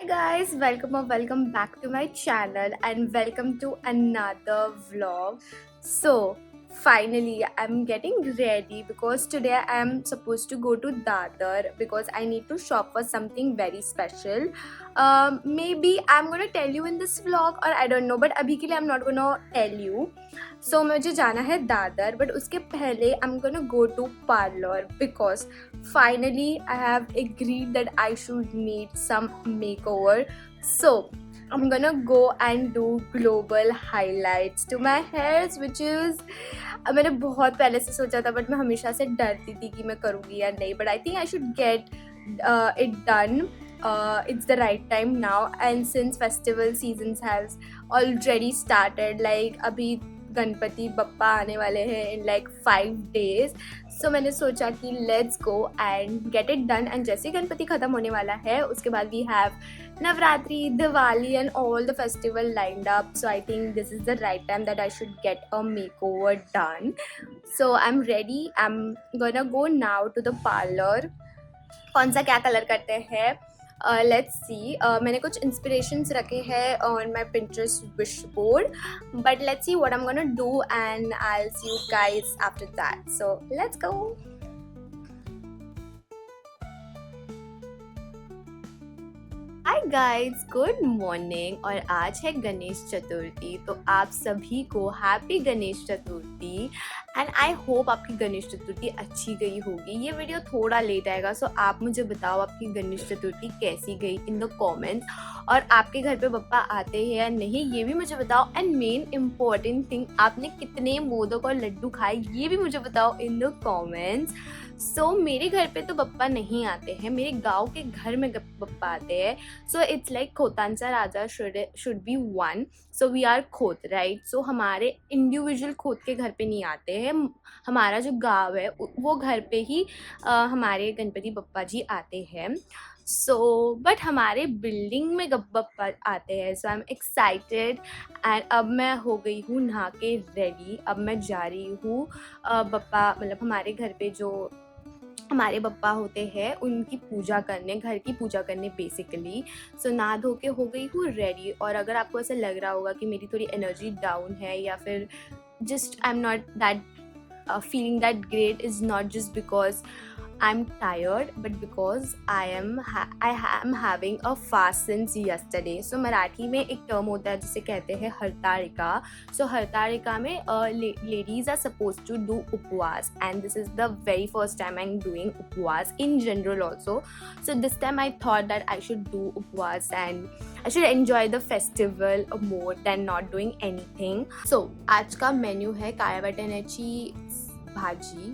guys, welcome or welcome back to my channel and welcome to another vlog. So finally I'm getting ready because today I am supposed to go to Dadar because I need to shop for something very special. Maybe I'm gonna tell you in this vlog or I don't know, but अभी के लिए I'm not gonna tell you. So मुझे जाना है Dadar, but उसके पहले I'm gonna go to parlor because finally I have agreed that I should need some makeover. So I'm gonna go and do global highlights to my hairs, which is मैंने बहुत पहले से सोचा था, but मैं हमेशा से डरती थी कि मैं करूँगी या नहीं, but I think I should get it done. It's the right time now, and since festival seasons has already started, like अभी गणपति बप्पा आने वाले हैं in like 5 days, so मैंने सोचा कि let's go and get it done. And जैसे गणपति ख़त्म होने वाला है उसके बाद we have Navratri, Diwali and all the festival lined up, so I think this is the right time that I should get a makeover done. So I'm ready. I'm gonna go now to the parlor. कौन सा क्या colour करते हैं, let's see. मैंने कुछ inspirations रखे हैं on my Pinterest wish board, but let's see what I am gonna do and I will see you guys after that. So let's go. Hi guys, good morning. और आज है गणेश चतुर्थी, तो आप सभी को happy Ganesh Chaturthi. And I hope आपकी गणेश चतुर्थी अच्छी गई होगी. ये वीडियो थोड़ा लेट आएगा, सो आप मुझे बताओ आपकी गणेश चतुर्थी कैसी गई इन द कमेंट्स. और आपके घर पे बप्पा आते हैं या नहीं ये भी मुझे बताओ. एंड मेन इम्पॉर्टेंट थिंग, आपने कितने मोदक और लड्डू खाए ये भी मुझे बताओ इन द कमेंट्स. सो मेरे घर पे तो बप्पा नहीं आते हैं, मेरे गांव के घर में बप्पा आते हैं. सो इट्स लाइक खोतांचा राजा should be one. So we are Khot, right. So हमारे इंडिविजुअल खोत के घर पे नहीं आते हैं. हमारा जो गांव है वो घर पे ही हमारे गणपति बप्पा जी आते हैं. सो बट हमारे बिल्डिंग में बप्पा आते हैं. सो आई एम एक्साइटेड. एंड अब मैं हो गई हूँ नहा के रेडी. अब मैं जा रही हूँ बप्पा, मतलब हमारे घर पे जो हमारे बप्पा होते हैं उनकी पूजा करने, घर की पूजा करने बेसिकली. सो नहा धो के हो गई हूँ रेडी. और अगर आपको ऐसा लग रहा होगा कि मेरी थोड़ी एनर्जी डाउन है या फिर just I am not that feeling that great, is not just because I'm tired but because I am having a fast since yesterday. So Marathi में एक टर्म होता है जिसे कहते हैं हरतालिका. So हरतालिका में ladies are supposed to do उपवास, and this is the very first time I'm doing उपवास in general also. So this time I thought that I should do उपवास and I should enjoy the festival more than not doing anything. So आज का menu है काळ्या वाटाण्याची भाजी,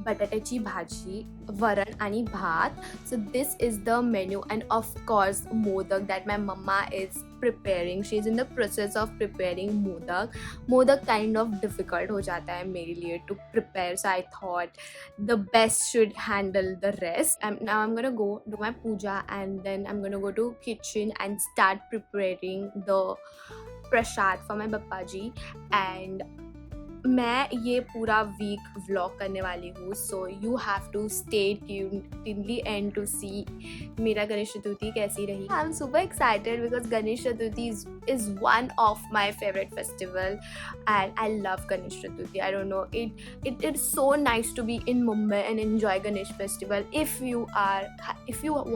बटाट्याची भाजी, वरण आणि भात. So this is the menu, and of course modak that my mama is preparing. She is in the process of preparing modak. Modak kind of difficult हो जाता है मेरे लिए to prepare, so I thought the best should handle the rest. Now I'm gonna go do my puja and then I'm gonna go to kitchen and start preparing the prasad for my bappa ji. And मैं ये पूरा week vlog करने वाली हूँ. So you have to stay tuned till the end to see मेरा गणेश चतुर्थी कैसी रही. I am super excited because Ganesh Chaturthi is one of my favorite festival and I love Ganesh Chaturthi. I don't know, it is so nice to be in Mumbai and enjoy Ganesh festival. If you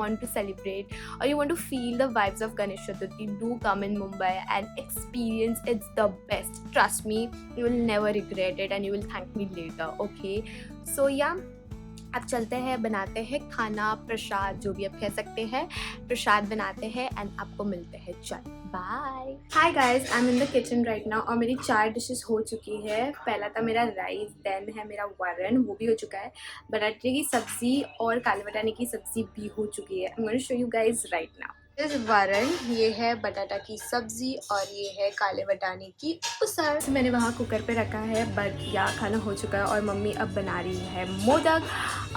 want to celebrate or you want to feel the vibes of Ganesh Chaturthi, do come in Mumbai and experience. It's the best, trust me, you will never regret it and you will thank me later. Okay, so yeah, अब चलते हैं, बनाते हैं खाना, प्रसाद, जो भी आप कह सकते हैं, प्रसाद बनाते हैं एंड आपको मिलते हैं. चल bye. Hi guys, I am in the kitchen right now और मेरी 4 डिशेस हो चुकी है. पहला था मेरा राइस, देन है मेरा वरण, वो भी हो चुका है. बटाटे की सब्जी और काले बटाने की सब्जी भी हो चुकी है. I am going to show you guys right now. वरण, ये है बटाटा की सब्जी और ये है काले बटाने की उसर. मैंने वहाँ कुकर पे रखा है, बट या खाना हो चुका है और मम्मी अब बना रही है मोदक.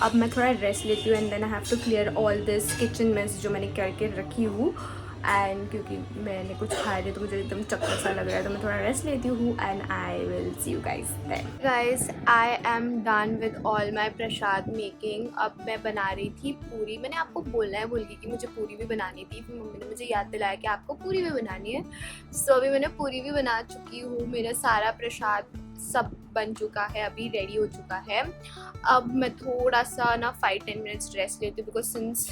अब मैं थोड़ा रेस्ट लेती हूँ and then I have to clear all this kitchen mess जो मैंने करके रखी हूँ. एंड क्योंकि मैंने कुछ खाया नहीं तो मुझे एकदम चक्कर सा लग रहा है, तो मैं थोड़ा रेस्ट लेती हूँ and I will see you guys then. Guys I am done with all my prasad making. अब मैं बना रही थी पूरी। मैंने आपको बोलना है भूल गई कि मुझे पूरी भी बनानी थी, फिर मम्मी ने मुझे याद दिलाया कि आपको पूरी भी बनानी है। सो अभी मैंने पूरी भी बना चुकी हूँ, मेरा सारा प्रसाद सब बन चुका है, अभी रेडी हो चुका है। अब मैं थोड़ा सा ना 5-10 मिनट्स रेस्ट लेती हूँ बिकॉज सिंस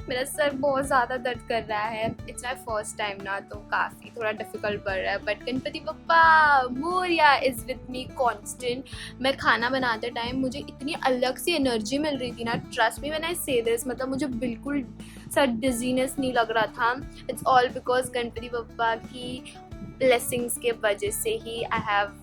मेरा सर बहुत ज़्यादा दर्द कर रहा है। इट्स माई फर्स्ट टाइम ना, तो काफ़ी थोड़ा डिफिकल्ट पड़ रहा है, but Ganpati Bappa Morya is with me constant. मैं खाना बनाते टाइम मुझे इतनी अलग सी एनर्जी मिल रही थी ना, ट्रस्ट मी व्हेन आई से दिस, मतलब मुझे बिल्कुल सर डिजीनेस नहीं लग रहा था। It's all because Ganpati Bappa की ब्लेसिंग्स के वजह से ही I have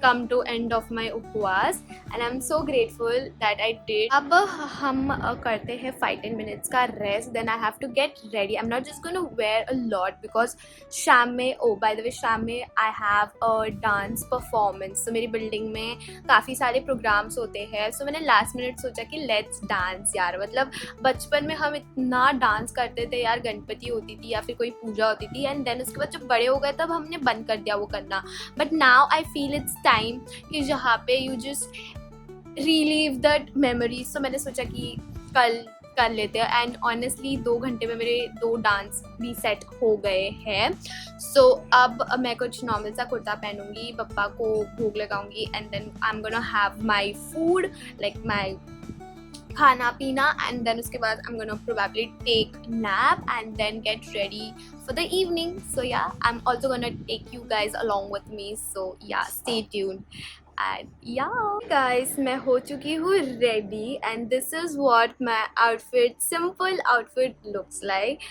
come to end of my उपवास and I'm so grateful that I did. अब हम करते हैं 5-10 minutes का rest, then I have to get ready. I'm not just going to wear a lot because शाम में, oh by the way, शाम में I have a dance performance. So मेरी बिल्डिंग में काफ़ी सारे प्रोग्राम्स होते हैं, so मैंने लास्ट मिनट सोचा कि लेट्स डांस यार। मतलब बचपन में हम इतना डांस करते थे यार, गणपति होती थी या फिर कोई पूजा होती थी, एंड देन उसके बाद जब बड़े हो गए तब हमने बंद कर दिया वो करना। But now I feel it's time कि जहाँ पे you just relive that memories. So मैंने सोचा कि कल कर लेते हैं, एंड ऑनेस्टली 2 घंटे में मेरे 2 डांस भी सेट हो गए हैं। सो अब मैं कुछ नॉर्मल सा कुर्ता पहनूंगी, पप्पा को भोग लगाऊंगी, and then I am gonna have my food, like my khana peena, and then उसके बाद I'm gonna probably take nap and then get ready for the evening. So yeah, I'm also gonna take you guys along with me, so yeah, stay tuned. And yeah guys, मैं हो चुकी हूँ ready and this is what my outfit, simple outfit looks like.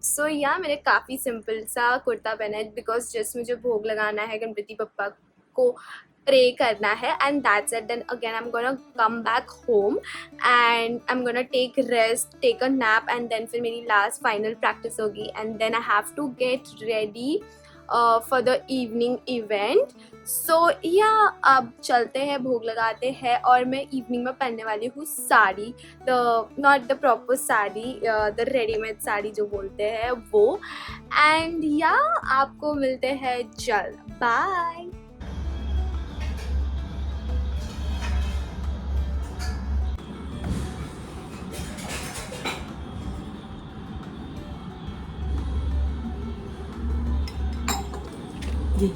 So yeah, मैंने काफ़ी simple सा कुर्ता पहना है because just मुझे भोग लगाना है गणपति बप्पा को, प्रे करना है, and that's it. Then again I am gonna come back home and I am gonna take rest, take a nap, and then फिर मेरी लास्ट फाइनल प्रैक्टिस होगी, and then I have to get ready for the evening event. So yeah अब चलते हैं, भोग लगाते हैं। और मैं इवनिंग में पहनने वाली हूँ sari, the not the proper sari, the readymade sari जो बोलते हैं वो। एंड या आपको मिलते हैं जल्द, बाय। जी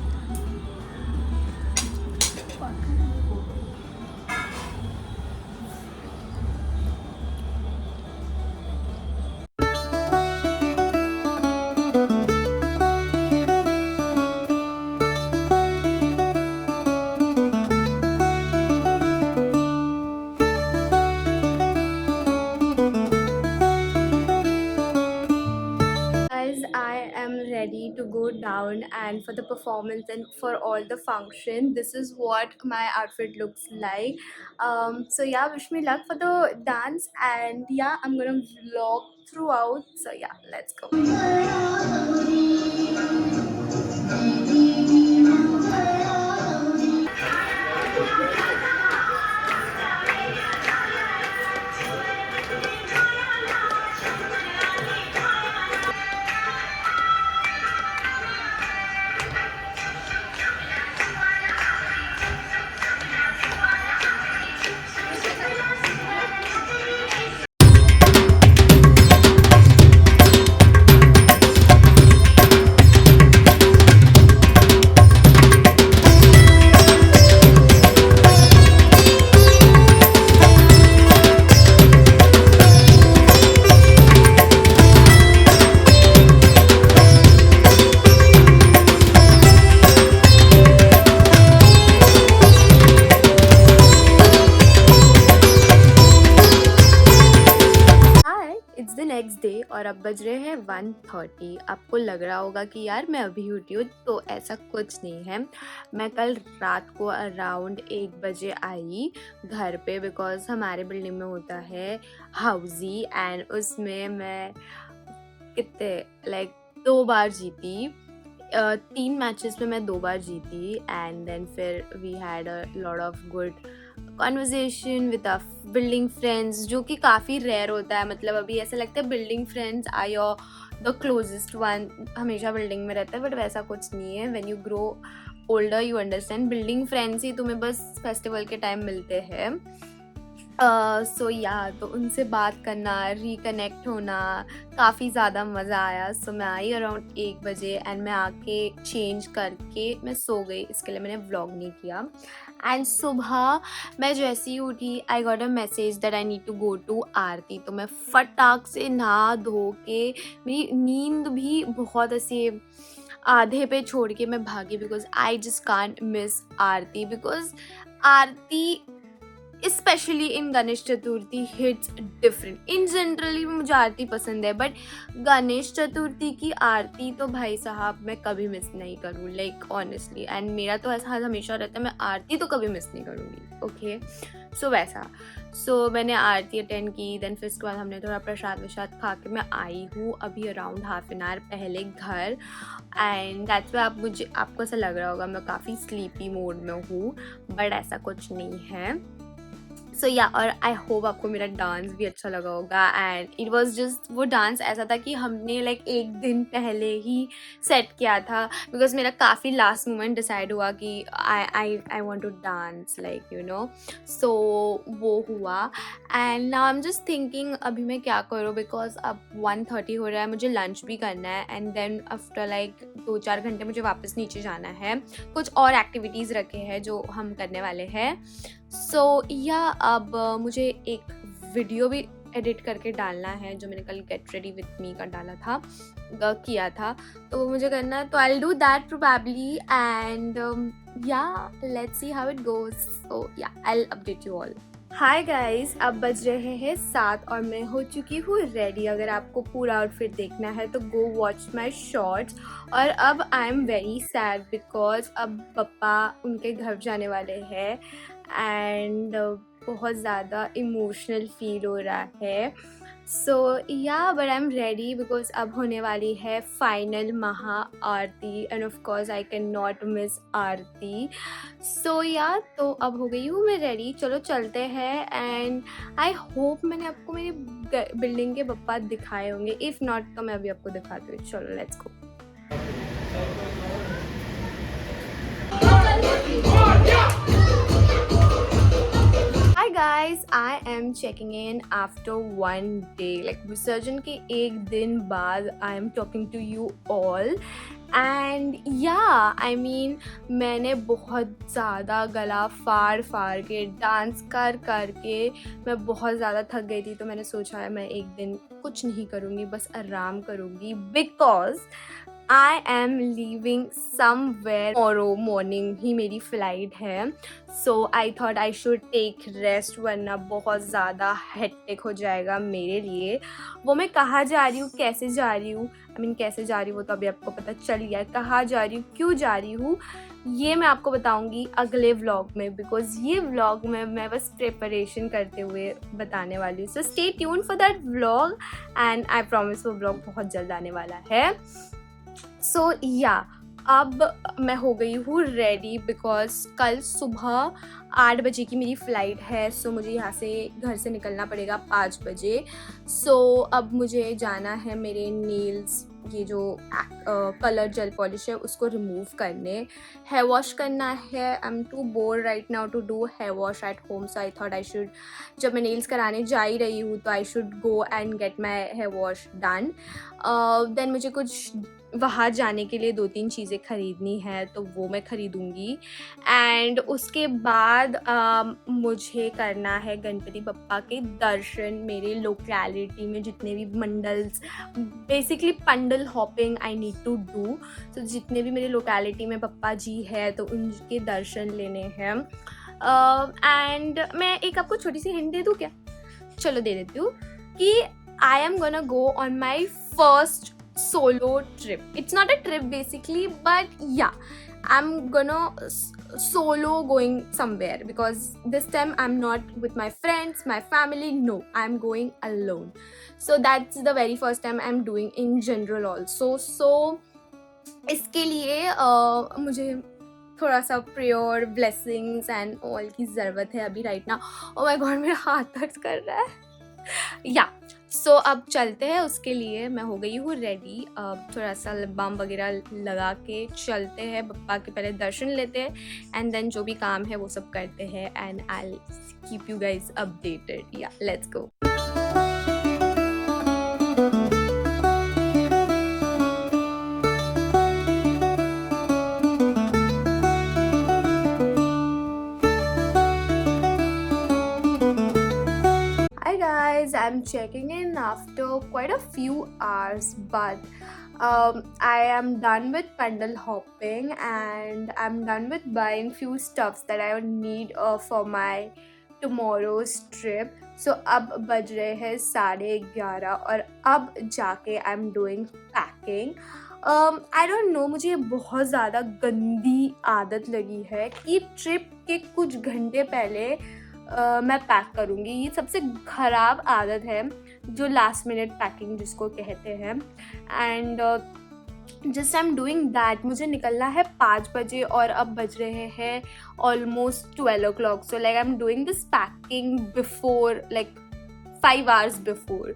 Guys, I am ready to go down and for the performance and for all the function. This is what my outfit looks like. So yeah, wish me luck for the dance, and yeah, I'm gonna vlog throughout. So yeah, let's go. It's the next day और अब बज रहे हैं 1:30। आपको लग रहा होगा कि यार मैं अभी उठी हूँ, तो ऐसा कुछ नहीं है। मैं कल रात को अराउंड 1 बजे आई घर पे बिकॉज हमारे बिल्डिंग में होता है हाउजी, एंड उसमें मैं कितने लाइक 2 बार जीती। 3 मैचेस में मैं 2 बार जीती, एंड देन फिर we had a lot of good conversation with a building friends, जो कि काफ़ी रेयर होता है. मतलब अभी ऐसा लगता है building friends are your the closest one, हमेशा बिल्डिंग में रहता है, बट वैसा कुछ नहीं है. When you grow older you understand building friends ही तुम्हें बस फेस्टिवल के टाइम मिलते हैं. सो या तो उनसे बात करना, रिकनेक्ट होना, काफ़ी ज़्यादा मज़ा आया. सो मैं आई अराउंड 1 बजे एंड मैं आके चेंज करके मैं सो गई, इसके लिए मैंने व्लॉग नहीं किया. एंड सुबह मैं जैसे ही उठी I got a message that I need to go to Aarti. तो मैं फटाक से नहा धो के, मेरी नींद भी बहुत ऐसे आधे पे छोड़ के मैं भागी, because I just can't miss Aarti. Because Aarti specially in Ganesh Chaturthi hits different. In generally मुझे आरती पसंद है, बट गणेश चतुर्थी की आरती तो भाई साहब मैं कभी मिस नहीं करूँ, लाइक ऑनेस्टली. एंड मेरा तो ऐसा हमेशा रहता है, मैं आरती तो कभी मिस नहीं करूँगी. ओके, सो वैसा. सो मैंने आरती अटेंड की, देन फिर उसके बाद हमने थोड़ा प्रसाद वसाद खा के मैं आई हूँ अभी अराउंड हाफ एन आवर पहले घर. एंड दैट्स वाई आपको ऐसा लग रहा होगा मैं काफ़ी स्लीपी मोड में हूँ, बट ऐसा कुछ नहीं है. सो या, और आई होप आपको मेरा डांस भी अच्छा लगा होगा. एंड इट वॉज जस्ट, वो डांस ऐसा था कि हमने लाइक एक दिन पहले ही सेट किया था, बिकॉज मेरा काफ़ी लास्ट मोमेंट डिसाइड हुआ कि I want to dance, like you know. So वो हुआ. And now I am just thinking अभी मैं क्या करूँ, बिकॉज अब 1:30 हो रहा है, मुझे लंच भी करना है. एंड देन आफ्टर लाइक 2-4 घंटे मुझे वापस नीचे जाना है, कुछ और एक्टिविटीज़ रखे हैं जो हम करने वाले हैं. सो या, अब मुझे एक वीडियो भी एडिट करके डालना है, जो मैंने कल गेट रेडी विथ मी का डाला था, किया था, तो वो मुझे करना है. तो I will do that probably. And yeah, let's see how it goes. So yeah, I will update you all. Hi guys, अब बज रहे हैं 7 और मैं हो चुकी हूँ रेडी. अगर आपको पूरा आउटफिट देखना है तो गो वॉच माई शॉर्ट्स. और अब I am very sad because अब पापा उनके घर जाने वाले हैं. एंड बहुत ज़्यादा इमोशनल फील हो रहा है. So yeah, but I am ready because अब होने वाली है final Maha Aarti, and of course I can not miss Aarti. So yeah, तो अब हो गई हूँ मैं रेडी. चलो चलते हैं. एंड आई होप मैंने आपको मेरी बिल्डिंग के पप्पा दिखाए होंगे, इफ़ नॉट तो मैं अभी आपको दिखाती हूँ. चलो let's go. Hi guys, I am checking in after one day. Like विसर्जन के एक दिन बाद I am talking to you all. And yeah, I mean मैंने बहुत ज़्यादा गला फाड़ के डांस कर के मैं बहुत ज़्यादा थक गई थी. तो मैंने सोचा है मैं एक दिन कुछ नहीं करूँगी, बस आराम करूँगी, because I am leaving somewhere tomorrow morning ही मेरी फ़्लाइट है. So I thought I should take rest, वरना बहुत ज़्यादा हेक्टिक हो जाएगा मेरे लिए. वो मैं कहाँ जा रही हूँ, कैसे जा रही हूँ, कैसे जा रही हूँ वो तो अभी आपको पता चल गया है. कहाँ जा रही हूँ, क्यों जा रही हूँ, ये मैं आपको बताऊँगी अगले व्लॉग में, बिकॉज ये व्लॉग में मैं बस प्रिपरेशन करते हुए बताने वाली हूँ. So stay tune for that vlog. And I promise वो व्लॉग बहुत जल्द आने वाला है. सो या, अब मैं हो गई हूँ रेडी बिकॉज कल सुबह 8 बजे की मेरी फ़्लाइट है. सो मुझे यहाँ से घर से निकलना पड़ेगा 5 बजे. सो अब मुझे जाना है मेरे नेल्स, ये जो कलर जेल पॉलिश है उसको रिमूव करने, हेयर वॉश करना है. I am too bore right now to do hair wash at home. So I thought I should, जब मैं नेल्स कराने जा ही रही हूँ तो I should go and get my hair wash done. Then मुझे कुछ वहाँ जाने के लिए 2-3 चीज़ें ख़रीदनी है, तो वो मैं ख़रीदूँगी. एंड उसके बाद मुझे करना है गणपति बप्पा के दर्शन. मेरे लोकेलिटी में जितने भी mandals, basically pandal hopping I need to do. तो जितने भी मेरे लोकेलिटी में पप्पा जी है तो उनके दर्शन लेने हैं. एंड मैं एक आपको छोटी सी हिंट दे दूँ क्या? चलो दे देती हूँ कि आई am gonna go on my first solo trip. It's not a trip basically, but yeah, I'm gonna solo going somewhere because this time I'm not with my friends, my family. No, I'm going alone. So that's the very first time I'm doing in general also. So इसके लिए मुझे थोड़ा सा prayer, blessings and all की ज़रूरत है अभी right ना। ओ माय गॉड, मेरा हाथ दर्द कर रहा है। या सो अब चलते हैं, उसके लिए मैं हो गई हूँ रेडी। अब थोड़ा सा लिप बाम वगैरह लगा के चलते हैं, पप्पा के पहले दर्शन लेते हैं एंड देन जो भी काम है वो सब करते हैं and I keep you guys updated. Yeah let's go. Hi guys, I'm checking in after quite a few hours, but I am done with pandal hopping and I'm done with buying few stuffs that I would need for my tomorrow's trip. So अब बज रहे हैं 11:30 और अब जाके I'm doing packing. I don't know, मुझे बहुत ज़्यादा गंदी आदत लगी है कि ट्रिप के कुछ घंटे पहले मैं पैक करूँगी। ये सबसे ख़राब आदत है, जो लास्ट मिनट पैकिंग जिसको कहते हैं। And just I am doing that. मुझे निकलना है 5 बजे और अब बज रहे हैं almost 12 o'clock। So like I am doing this packing before like 5 hours before.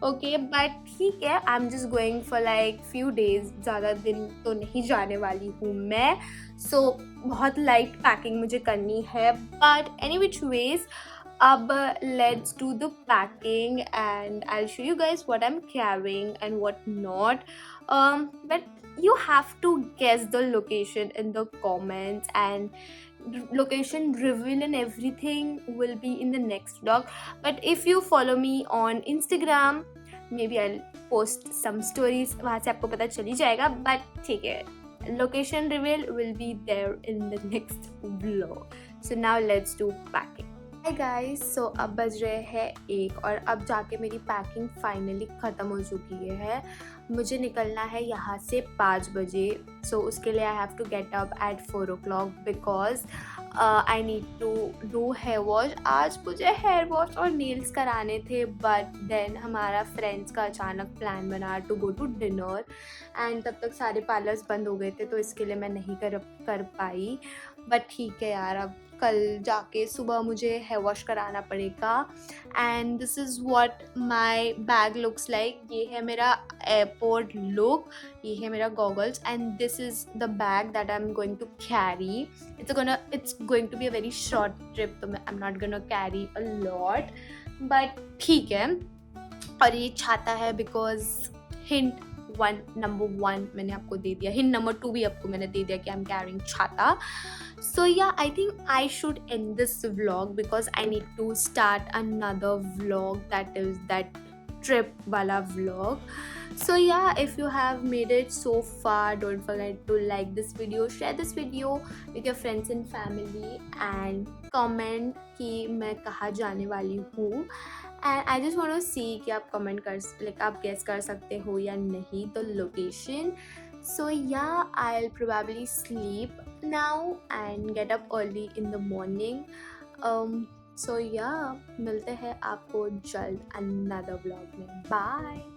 Okay, but ठीक है, I am just going for like few days, ज़्यादा दिन तो नहीं जाने वाली हूँ मैं। सो बहुत लाइट पैकिंग मुझे करनी है, बट एनी विच वेज अब let's do the packing and I will show you guys what I am carrying and what not. But you have to guess the location in the comments, and location reveal and everything will be in the next vlog. But if you follow me on Instagram, maybe I'll post some stories, वहाँ से आपको पता चल ही जाएगा। but ठीक है, location reveal will be there in the next vlog. So now let's do packing. Hi guys, so अब बज रहे हैं 1 और अब जाके मेरी पैकिंग फाइनली ख़त्म हो चुकी है। मुझे निकलना है यहाँ से 5 बजे। सो उसके लिए I have to get up at 4 o'clock because I need to do hair wash. आज मुझे हेयर वॉश और नेल्स कराने थे, बट देन हमारा फ्रेंड्स का अचानक प्लान बना to go to dinner and तब तक सारे पार्लर्स बंद हो गए थे, तो इसके लिए मैं नहीं कर पाई। बट ठीक है यार, अब कल जाके सुबह मुझे हेयर वॉश कराना पड़ेगा। And this is what my bag looks like. ये है मेरा एयरपोर्ट लुक, ये है मेरा goggles and this is the bag that I am going to carry. It's going to be a very short trip, तो I am not gonna carry a lot, but ठीक है। और ये छाता है बिकॉज हिंट नंबर 1 मैंने आपको दे दिया, हिंट नंबर 2 भी आपको मैंने दे दिया कि आई एम कैरिंग छाता। So yeah, I think I should end this vlog because I need to start another vlog, that is that trip wala vlog. So yeah, if you have made it so far, don't forget to like this video, share this video with your friends and family and comment कि मैं कहाँ जाने वाली हूँ। And I just want to see कि आप comment कर like आप guess कर सकते हो या नहीं तो location. So yeah, I'll probably sleep now and get up early in the morning. So yeah, मिलते हैं आपको जल्द another vlog में. Bye.